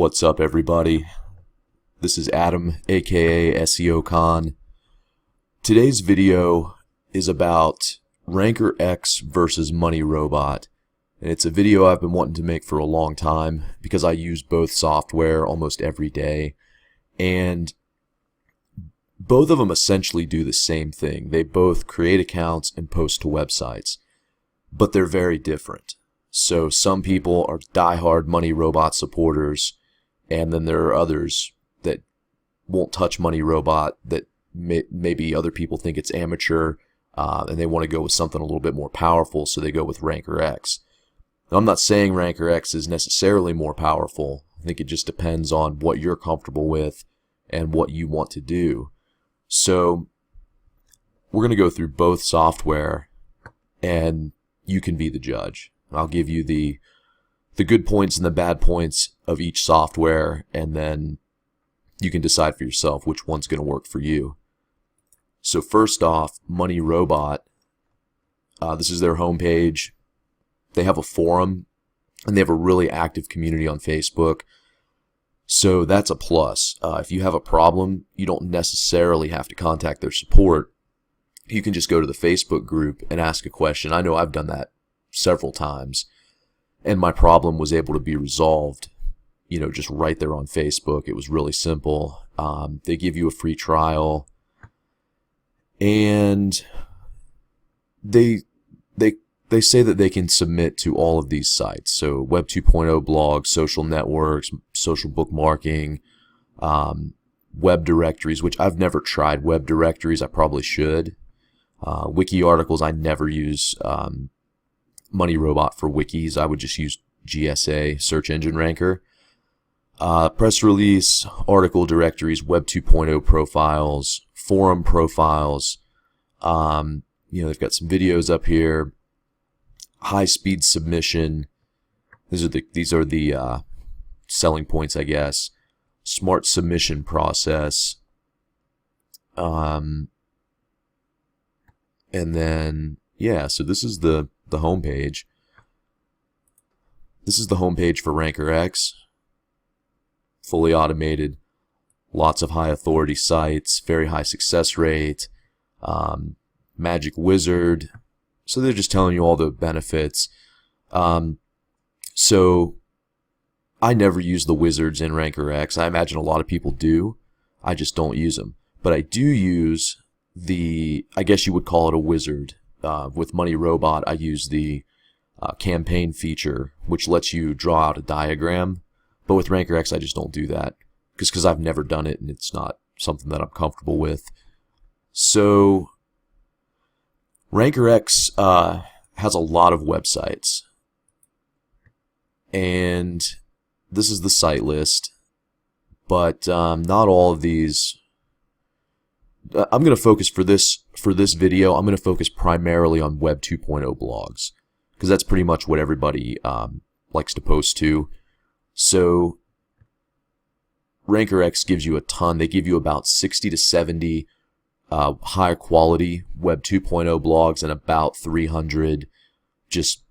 What's up, everybody? This is Adam, aka SEO Con. Today's video is about RankerX versus Money Robot, and it's a video I've been wanting to make for a long time because I use both software almost every day, and both of them essentially do the same thing. They both create accounts and post to websites, but they're very different. So some people are diehard Money Robot supporters, and then there are others that won't touch Money Robot, that maybe other people think it's amateur, and they want to go with something a little bit more powerful, so they go with RankerX. Now, I'm not saying RankerX is necessarily more powerful. I think it just depends on what you're comfortable with and what you want to do. So we're going to go through both software, and you can be the judge. I'll give you the good points and the bad points of each software, and then you can decide for yourself which one's going to work for you. So first off, Money Robot. This is their homepage. They have a forum, and they have a really active community on Facebook. So that's a plus. If you have a problem, you don't necessarily have to contact their support. You can just go to the Facebook group and ask a question. I know I've done that several times, and my problem was able to be resolved, just right there on Facebook. It was really simple. They give you a free trial, and they say that they can submit to all of these sites. So Web 2.0 blogs, social networks, social bookmarking, web directories, which I've never tried web directories. I probably should. Wiki articles, I never use Money Robot for wikis. I would just use GSA, Search Engine Ranker. Press release, article directories, Web 2.0 profiles, forum profiles. They've got some videos up here. High-speed submission. These are the selling points, I guess. Smart submission process. And then, so this is the homepage. This is the homepage for RankerX. Fully automated. Lots of high authority sites. Very high success rate. Magic Wizard. So they're just telling you all the benefits. So I never use the wizards in RankerX. I imagine a lot of people do. I just don't use them. But I do use I guess you would call it a wizard. With Money Robot, I use the campaign feature, which lets you draw out a diagram. But with RankerX, I just don't do that because I've never done it, and it's not something that I'm comfortable with. So RankerX has a lot of websites, and this is the site list, but not all of these. I'm going to focus for this video. I'm going to focus primarily on Web 2.0 blogs because that's pretty much what everybody likes to post to. So RankerX gives you a ton. They give you about 60 to 70 high quality Web 2.0 blogs and about 300 just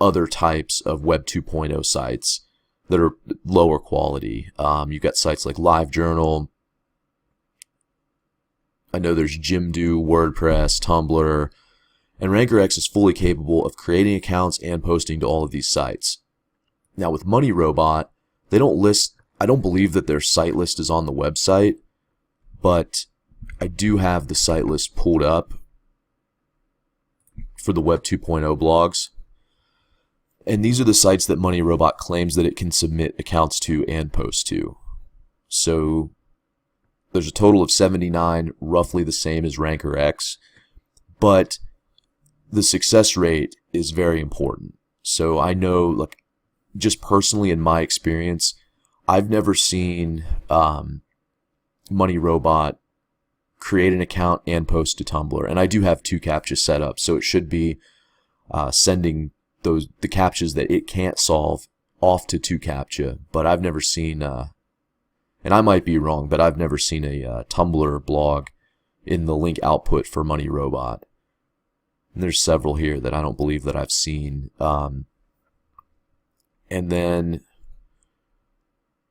other types of Web 2.0 sites that are lower quality. You've got sites like LiveJournal. I know there's Jimdo, WordPress, Tumblr, and RankerX is fully capable of creating accounts and posting to all of these sites. Now with Money Robot, they don't list, I don't believe that their site list is on the website, but I do have the site list pulled up for the Web 2.0 blogs. And these are the sites that Money Robot claims that it can submit accounts to and post to. So there's a total of 79, roughly the same as RankerX, but the success rate is very important. So I know, just personally in my experience, I've never seen Money Robot create an account and post to Tumblr, and I do have 2 CAPTCHA set up, so it should be sending the CAPTCHAs that it can't solve off to 2CAPTCHA, but I've never seen, and I might be wrong, but I've never seen a Tumblr blog in the link output for Money Robot. And there's several here that I don't believe that I've seen. And then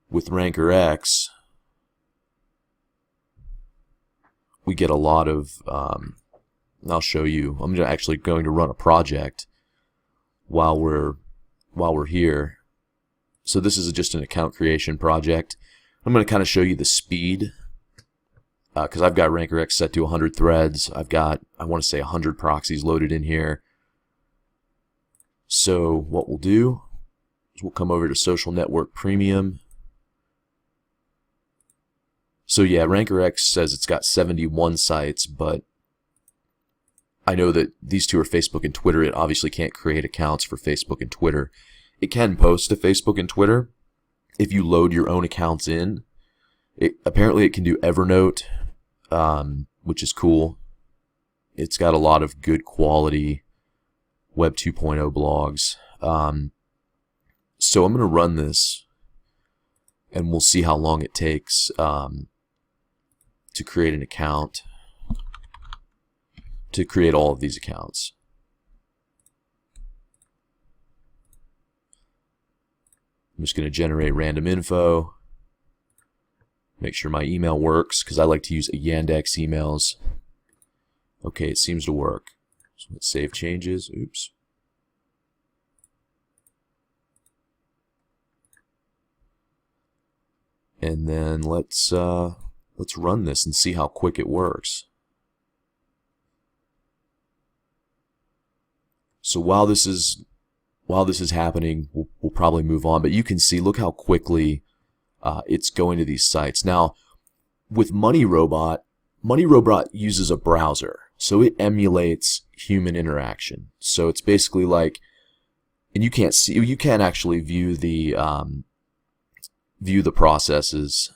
with RankerX, we get a lot of, I'll show you. I'm actually going to run a project while we're here. So this is just an account creation project. I'm going to kind of show you the speed, because I've got RankerX set to 100 threads. I've got, I want to say, 100 proxies loaded in here. So what we'll do is we'll come over to Social Network Premium. So yeah, RankerX says it's got 71 sites, but I know that these two are Facebook and Twitter. It obviously can't create accounts for Facebook and Twitter. It can post to Facebook and Twitter if you load your own accounts in. Apparently it can do Evernote, which is cool. It's got a lot of good quality Web 2.0 blogs. So I'm going to run this, and we'll see how long it takes to create an account, to create all of these accounts. I'm just going to generate random info, make sure my email works, because I like to use Yandex emails. Okay, it seems to work. So let's save changes. Oops. And then let's run this and see how quick it works. So while this is happening, we'll probably move on. But you can see, look how quickly it's going to these sites. Now, with Money Robot uses a browser, so it emulates human interaction. So it's basically like, and you can't actually view the processes.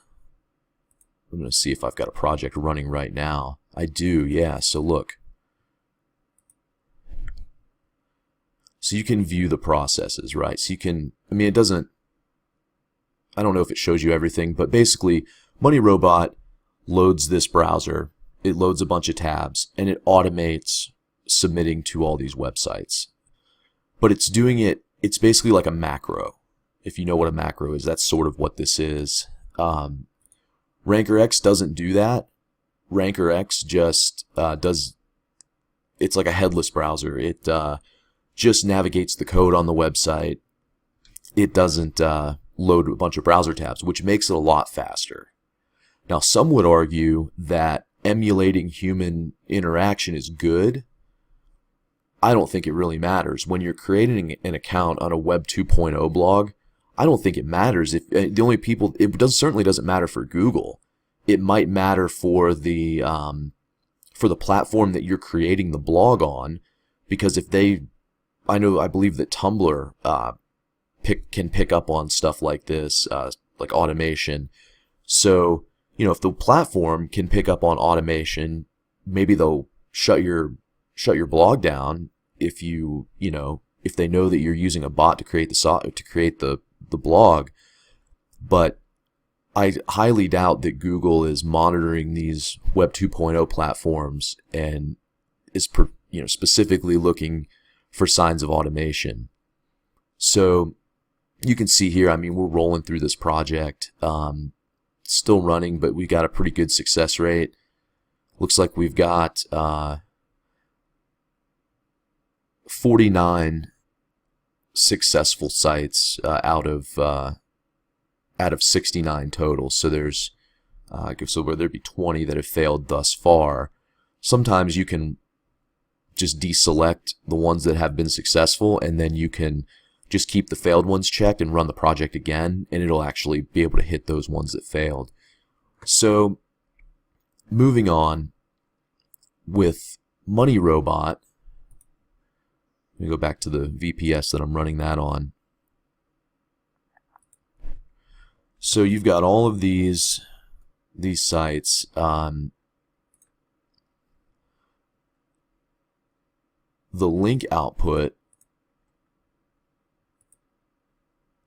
I'm going to see if I've got a project running right now. I do, yeah. So look. So you can view the processes, right? So you can, I mean, it doesn't, I don't know if it shows you everything, but basically Money Robot loads this browser, it loads a bunch of tabs, and it automates submitting to all these websites. But it's doing it, it's basically like a macro. If you know what a macro is, that's sort of what this is. RankerX doesn't do that. RankerX just does, it's like a headless browser. It just navigates the code on the website. It doesn't load a bunch of browser tabs, which makes it a lot faster. Now, some would argue that emulating human interaction is good. I don't think it really matters. When you're creating an account on a Web 2.0 blog, I don't think it matters. If the only people, certainly doesn't matter for Google. It might matter for the platform that you're creating the blog on, because if they, I believe that Tumblr can pick up on stuff like this, like automation. So, you know, if the platform can pick up on automation, maybe they'll shut your blog down if if they know that you're using a bot to create the blog. But I highly doubt that Google is monitoring these Web 2.0 platforms and is specifically looking for signs of automation. So you can see here, I mean, we're rolling through this project. Still running, but we got a pretty good success rate. Looks like we've got 49 successful sites out of 69 total. So there's where there'd be 20 that have failed thus far. Sometimes you can just deselect the ones that have been successful, and then you can just keep the failed ones checked and run the project again, and it'll actually be able to hit those ones that failed. So moving on with Money Robot, let me go back to the VPS that I'm running that on. So you've got all of these sites. The link output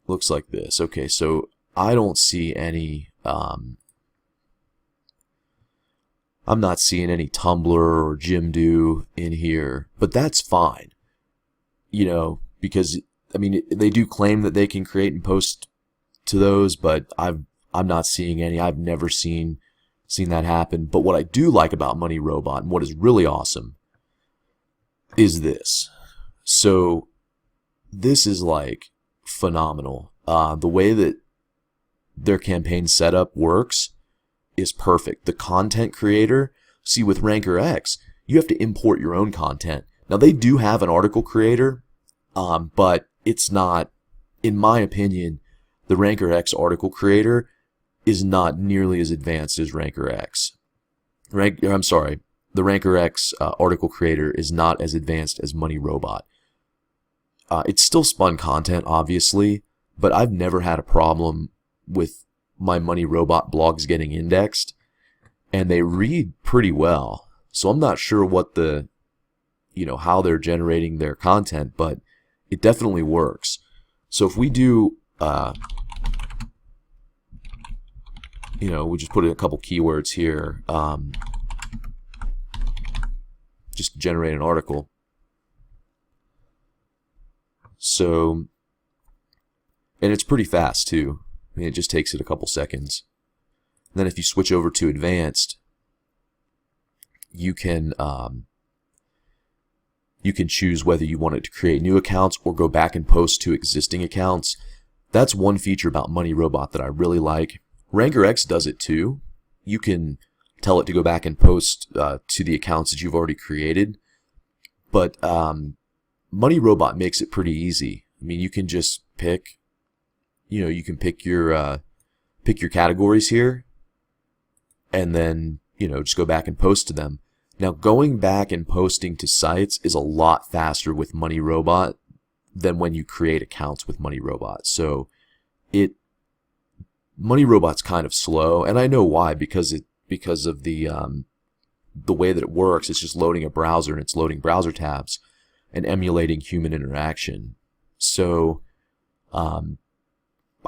looks like this. Okay, so I don't see any, I'm not seeing any Tumblr or Jimdo in here, but that's fine. Because, I mean, they do claim that they can create and post to those, but I'm not seeing any. I've never seen that happen. But what I do like about Money Robot, and what is really awesome, is this. So this is like phenomenal. The way that their campaign setup works is perfect. The content creator, see, with RankerX, you have to import your own content. Now they do have an article creator, but it's not, in my opinion, the RankerX article creator is not nearly as advanced as RankerX. The RankerX article creator is not as advanced as Money Robot. It's still spun content, obviously, but I've never had a problem with my Money Robot blogs getting indexed, and they read pretty well. So I'm not sure what how they're generating their content, but it definitely works. So if we do, we just put in a couple keywords here, just to generate an article. So, and it's pretty fast too. I mean, it just takes it a couple seconds. And then if you switch over to advanced, you can choose whether you want it to create new accounts or go back and post to existing accounts. That's one feature about Money Robot that I really like. RankerX does it too. You can tell it to go back and post to the accounts that you've already created. But Money Robot makes it pretty easy. I mean, you can just pick, you can pick your categories here, and then just go back and post to them. Now, going back and posting to sites is a lot faster with Money Robot than when you create accounts with Money Robot. So Money Robot's kind of slow, and I know why, because of the way that it works. It's just loading a browser, and it's loading browser tabs and emulating human interaction. So I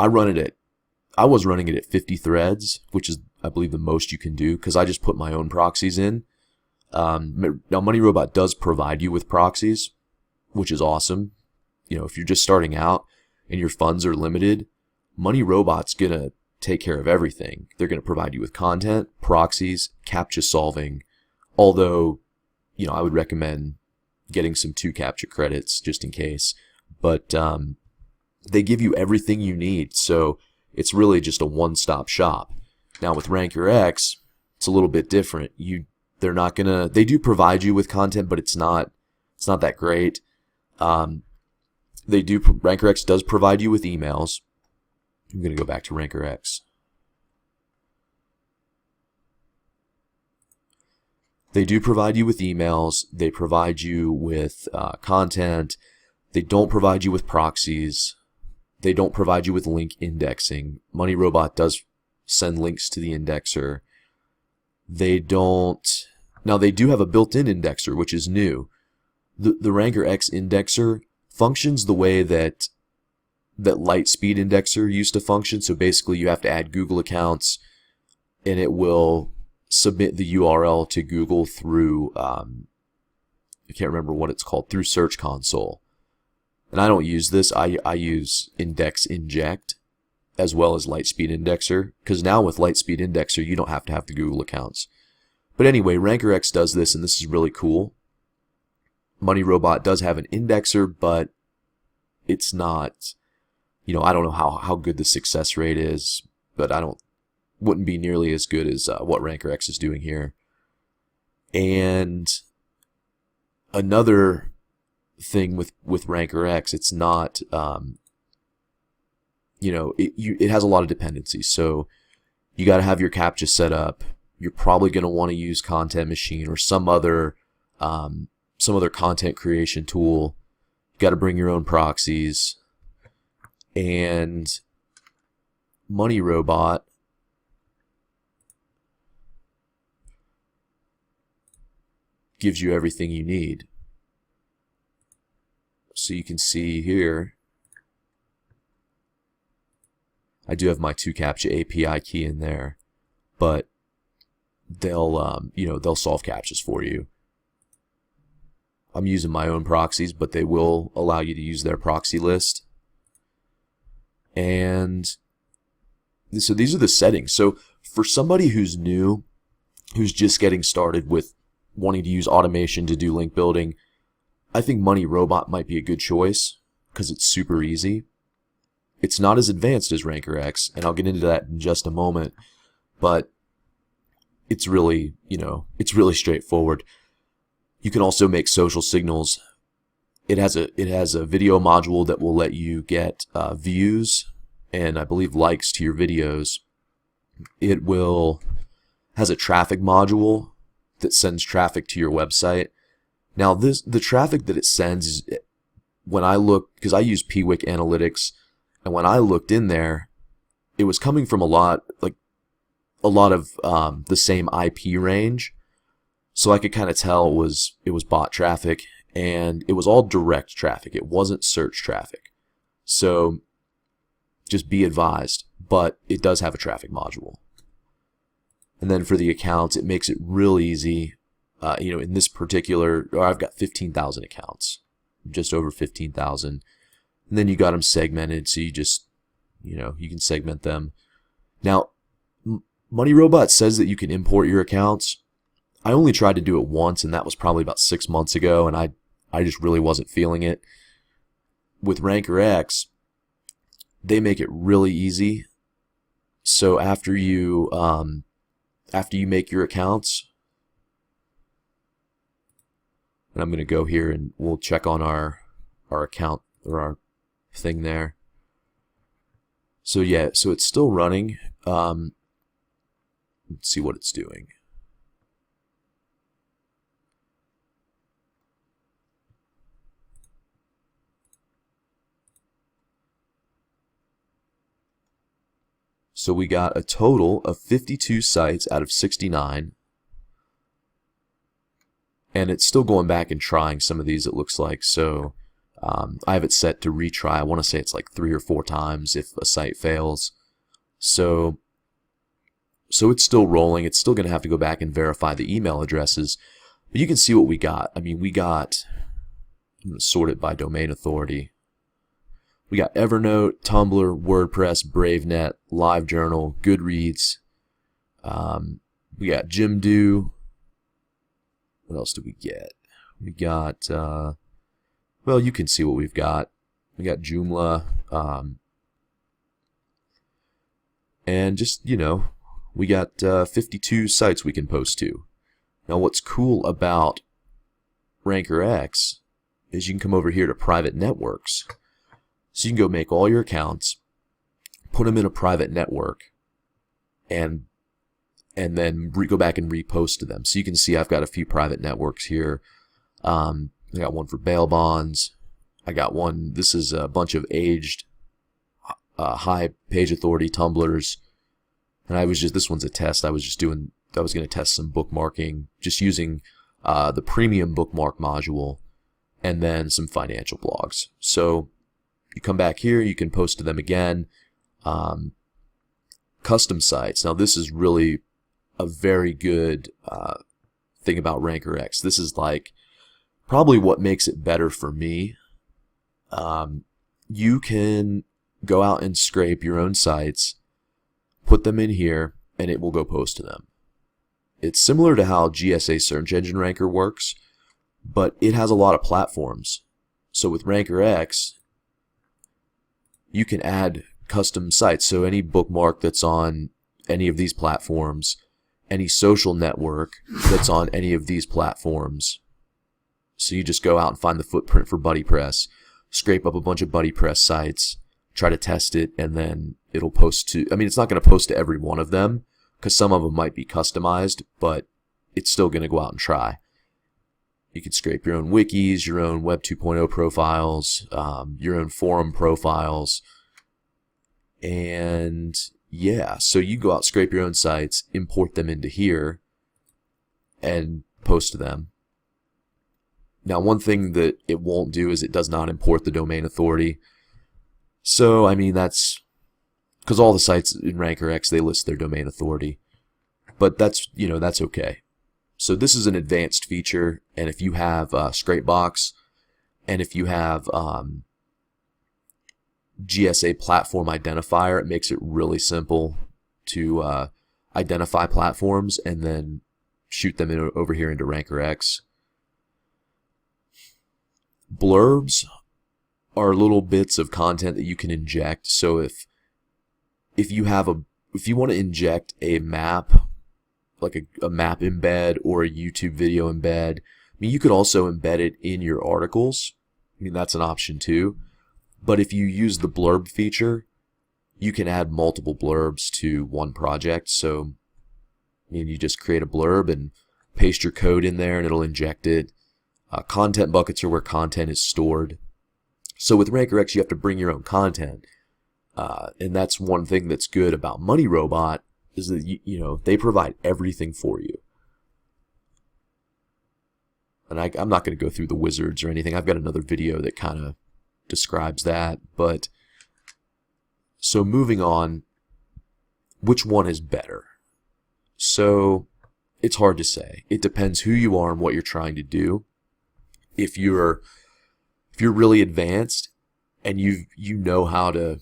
was running it at 50 threads, which is, I believe, the most you can do, because I just put my own proxies in. Now, Money Robot does provide you with proxies, which is awesome. If you're just starting out and your funds are limited, Money Robot's going to take care of everything. They're going to provide you with content, proxies, CAPTCHA solving, although, I would recommend getting some 2 CAPTCHA credits just in case. But they give you everything you need, so it's really just a one-stop shop. Now, with RankerX, it's a little bit different. They do provide you with content, but it's not that great. RankerX does provide you with emails. I'm going to go back to RankerX. They do provide you with emails. They provide you with content. They don't provide you with proxies. They don't provide you with link indexing. Money Robot does send links to the indexer. They don't. Now, they do have a built-in indexer, which is new. The RankerX indexer functions the way that Lightspeed indexer used to function. So basically, you have to add Google accounts, and it will submit the URL to Google through, I can't remember what it's called, through Search Console. And I don't use this. I use Index Inject as well as Lightspeed Indexer, because now with Lightspeed Indexer, you don't have to have the Google accounts. But anyway, RankerX does this, and this is really cool. Money Robot does have an indexer, but it's not, I don't know how good the success rate is, but wouldn't be nearly as good as what RankerX is doing here. And another thing with RankerX, it's not, it has a lot of dependencies. So you got to have your CAPTCHA set up. You're probably going to want to use Content Machine or some other content creation tool. You got to bring your own proxies. And Money Robot gives you everything you need. So you can see here, I do have my 2CAPTCHA API key in there, but they'll solve CAPTCHAs for you. I'm using my own proxies, but they will allow you to use their proxy list. And So these are the settings. So for somebody who's new, who's just getting started with wanting to use automation to do link building, I think Money Robot might be a good choice because it's super easy. It's not as advanced as RankerX, and I'll get into that in just a moment, but it's really, it's really straightforward. You can also make social signals. It has a video module that will let you get views and I believe likes to your videos. It has a traffic module that sends traffic to your website. Now the traffic that it sends is, when I look, because I use Piwik Analytics, and when I looked in there, it was coming from a lot of the same IP range, so I could kind of tell it was bot traffic, and it was all direct traffic. It wasn't search traffic. So just be advised, but it does have a traffic module. And then for the accounts, it makes it real easy. In this particular, I've got 15,000 accounts, just over 15,000. And then you got them segmented, so you just, you can segment them. Now, Money Robot says that you can import your accounts. I only tried to do it once, and that was probably about 6 months ago, and I just really wasn't feeling it. With RankerX, they make it really easy. So after you make your accounts, and I'm going to go here and we'll check on our account or our thing there. So yeah, so it's still running. Let's see what it's doing. So we got a total of 52 sites out of 69. And it's still going back and trying some of these, it looks like. So I have it set to retry. I want to say it's like 3 or 4 times if a site fails. So it's still rolling. It's still going to have to go back and verify the email addresses. But you can see what we got. I mean, I'm going to sort it by domain authority. We got Evernote, Tumblr, WordPress, BraveNet, LiveJournal, Goodreads. We got Jimdo. What else do we get? We got, well, you can see what we've got. We got Joomla. And just, we got 52 sites we can post to. Now, what's cool about RankerX is you can come over here to private networks. So you can go make all your accounts, put them in a private network, and then go back and repost to them. So you can see I've got a few private networks here. I got one for bail bonds. I got one. This is a bunch of aged, high page authority tumblers. And this one's a test. I was going to test some bookmarking, just using the premium bookmark module, and then some financial blogs. So you come back here, you can post to them again. Custom sites. Now this is really a very good thing about RankerX. This is like probably what makes it better for me. You can go out and scrape your own sites, put them in here, and it will go post to them. It's similar to how GSA Search Engine Ranker works, but it has a lot of platforms. So with RankerX, you can add custom sites. So any bookmark that's on any of these platforms, any social network that's on any of these platforms. So you just go out and find the footprint for BuddyPress, scrape up a bunch of BuddyPress sites, try to test it, and then it'll post to, it's not going to post to every one of them because some of them might be customized, but it's still going to go out and try. You can scrape your own wikis, your own Web 2.0 profiles, your own forum profiles, and yeah, so you go out, scrape your own sites, import them into here, and post to them. Now, one thing that it won't do is it does not import the domain authority. So, that's because all the sites in RankerX, they list their domain authority. But that's okay. So this is an advanced feature, and if you have Scrapebox, and if you have GSA platform identifier. It makes it really simple to identify platforms and then shoot them over here into RankerX. Blurbs are little bits of content that you can inject. So if you want to inject a map, like a map embed or a YouTube video embed, I mean, you could also embed it in your articles. I mean, that's an option too. But if you use the blurb feature, you can add multiple blurbs to one project. So, I mean, you just create a blurb and paste your code in there and it'll inject it. Content buckets are where content is stored. So with RankerX, you have to bring your own content. And that's one thing that's good about Money Robot is that, you know, they provide everything for you. And I'm not going to go through the wizards or anything. I've got another video that kind of describes that. But so moving on, which one is better? So it's hard to say. It depends who you are and what you're trying to do. If you're really advanced and you know how to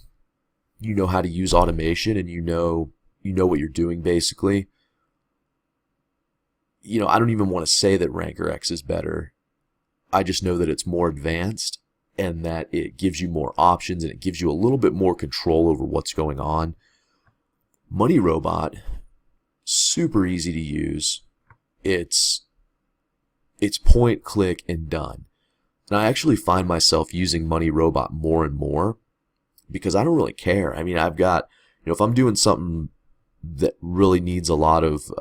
use automation and you know what you're doing basically, you know, I don't even want to say that RankerX is better. I just know that it's more advanced and that it gives you more options and it gives you a little bit more control over what's going on. Money Robot, super easy to use. It's point, click, and done. And I actually find myself using Money Robot more and more because I don't really care. I mean, I've got, you know, if I'm doing something that really needs a lot of,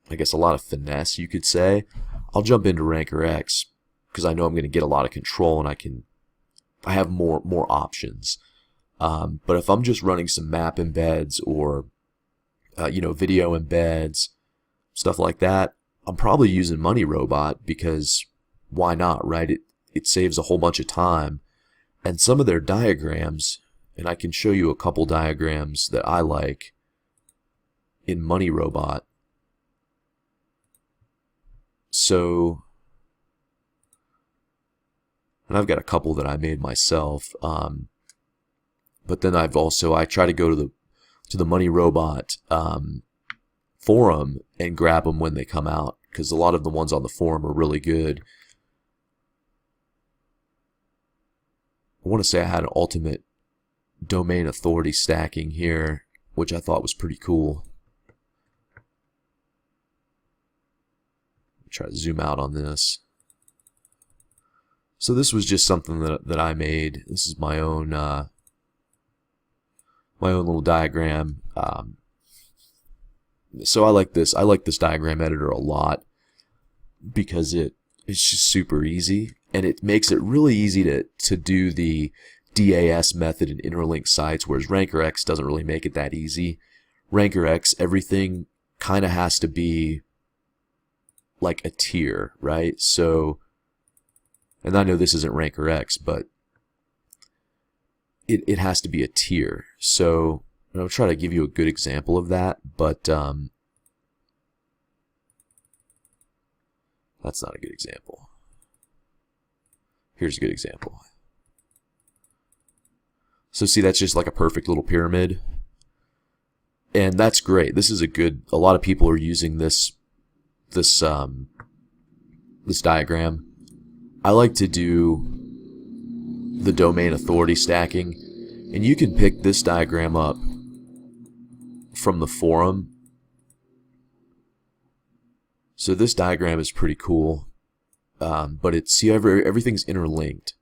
I guess a lot of finesse, you could say, I'll jump into RankerX because I know I'm going to get a lot of control and I have more options. But if I'm just running some map embeds or, you know, video embeds, stuff like that, I'm probably using Money Robot because why not, right? It saves a whole bunch of time. And some of their diagrams, and I can show you a couple diagrams that I like in Money Robot. So, and I've got a couple that I made myself. But then I try to go to the Money Robot forum and grab them when they come out because a lot of the ones on the forum are really good. I want to say I had an ultimate domain authority stacking here, which I thought was pretty cool. Try to zoom out on this. So this was just something that I made. This is my own little diagram. So I like this. I like this diagram editor a lot because it's just super easy and it makes it really easy to do the DAS method in interlink sites, whereas RankerX doesn't really make it that easy. RankerX, everything kind of has to be like a tier, right? So, and I know this isn't RankerX, but it has to be a tier. So I'll try to give you a good example of that, but that's not a good example. Here's a good example. So see, that's just like a perfect little pyramid. And that's great. This is a lot of people are using this diagram. I like to do the domain authority stacking, and you can pick this diagram up from the forum. So this diagram is pretty cool, but everything's interlinked,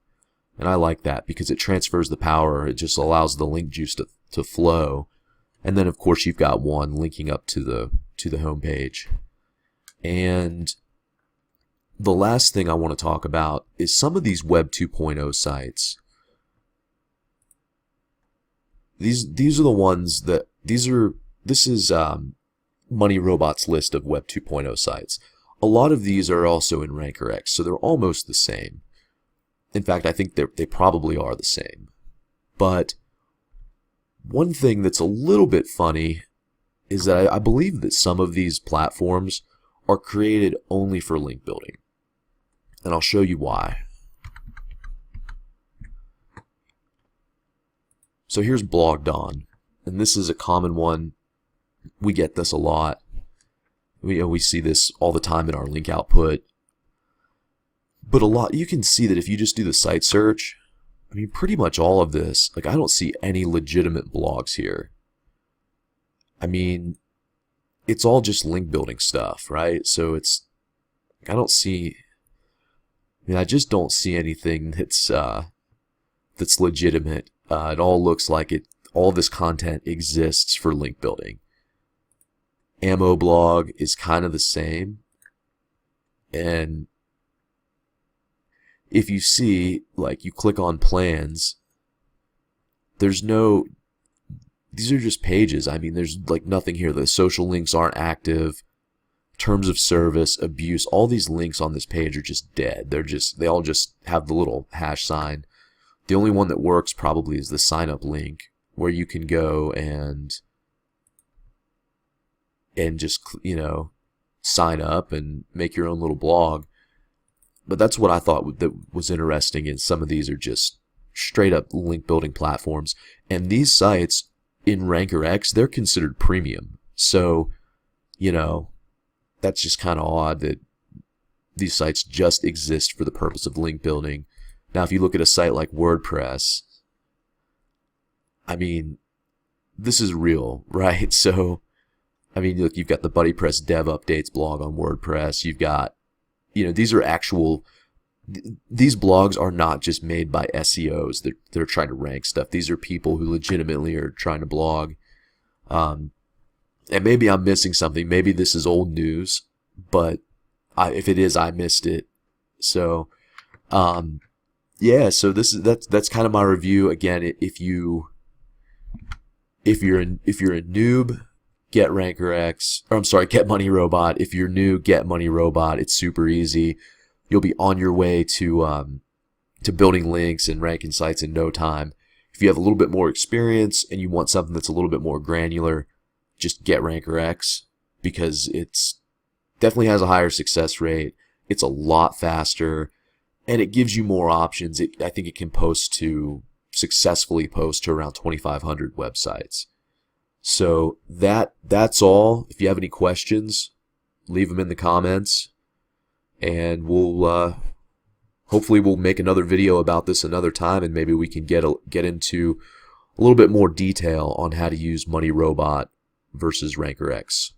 and I like that because it transfers the power. It just allows the link juice to flow, and then of course you've got one linking up to the home page. And the last thing I want to talk about is some of these Web 2.0 sites. These are the ones that this is Money Robot's list of Web 2.0 sites. A lot of these are also in RankerX, so they're almost the same. In fact, I think they probably are the same. But one thing that's a little bit funny is that I believe that some of these platforms are created only for link building. And I'll show you why. So here's blogged on, and this is a common one. We get this a lot. We see this all the time in our link output. But a lot, you can see that if you just do the site search, I mean, pretty much all of this, like, I don't see any legitimate blogs here. I mean, it's all just link building stuff, right? So I don't see, I mean, I just don't see anything that's legitimate. It all looks like all this content exists for link building. Ammo blog is kind of the same. And if you see, like, you click on plans, these are just pages. I mean, there's like nothing here. The social links aren't active. Terms of service, abuse, all these links on this page are just dead. They all just have the little hash sign. The only one that works probably is the sign up link, where you can go and just, sign up and make your own little blog. But that's what I thought that was interesting, and some of these are just straight up link building platforms. And these sites in RankerX, they're considered premium. So, that's just kind of odd that these sites just exist for the purpose of link building. Now, if you look at a site like WordPress, I mean, this is real, right? So, I mean, look, you've got the BuddyPress Dev Updates blog on WordPress. You've got, these are these blogs are not just made by SEOs that they're trying to rank stuff. These are people who legitimately are trying to blog. And maybe I'm missing something. Maybe this is old news, but if it is, I missed it. So, yeah. So that's kind of my review. Again, if you're a noob, get RankerX. Or I'm sorry, get Money Robot. If you're new, get Money Robot. It's super easy. You'll be on your way to building links and ranking sites in no time. If you have a little bit more experience and you want something that's a little bit more granular, just get RankerX, because it's definitely has a higher success rate. It's a lot faster, and it gives you more options. I think it can successfully post to around 2,500 websites. So that's all. If you have any questions, leave them in the comments, and hopefully we'll make another video about this another time, and maybe we can get into a little bit more detail on how to use Money Robot versus RankerX.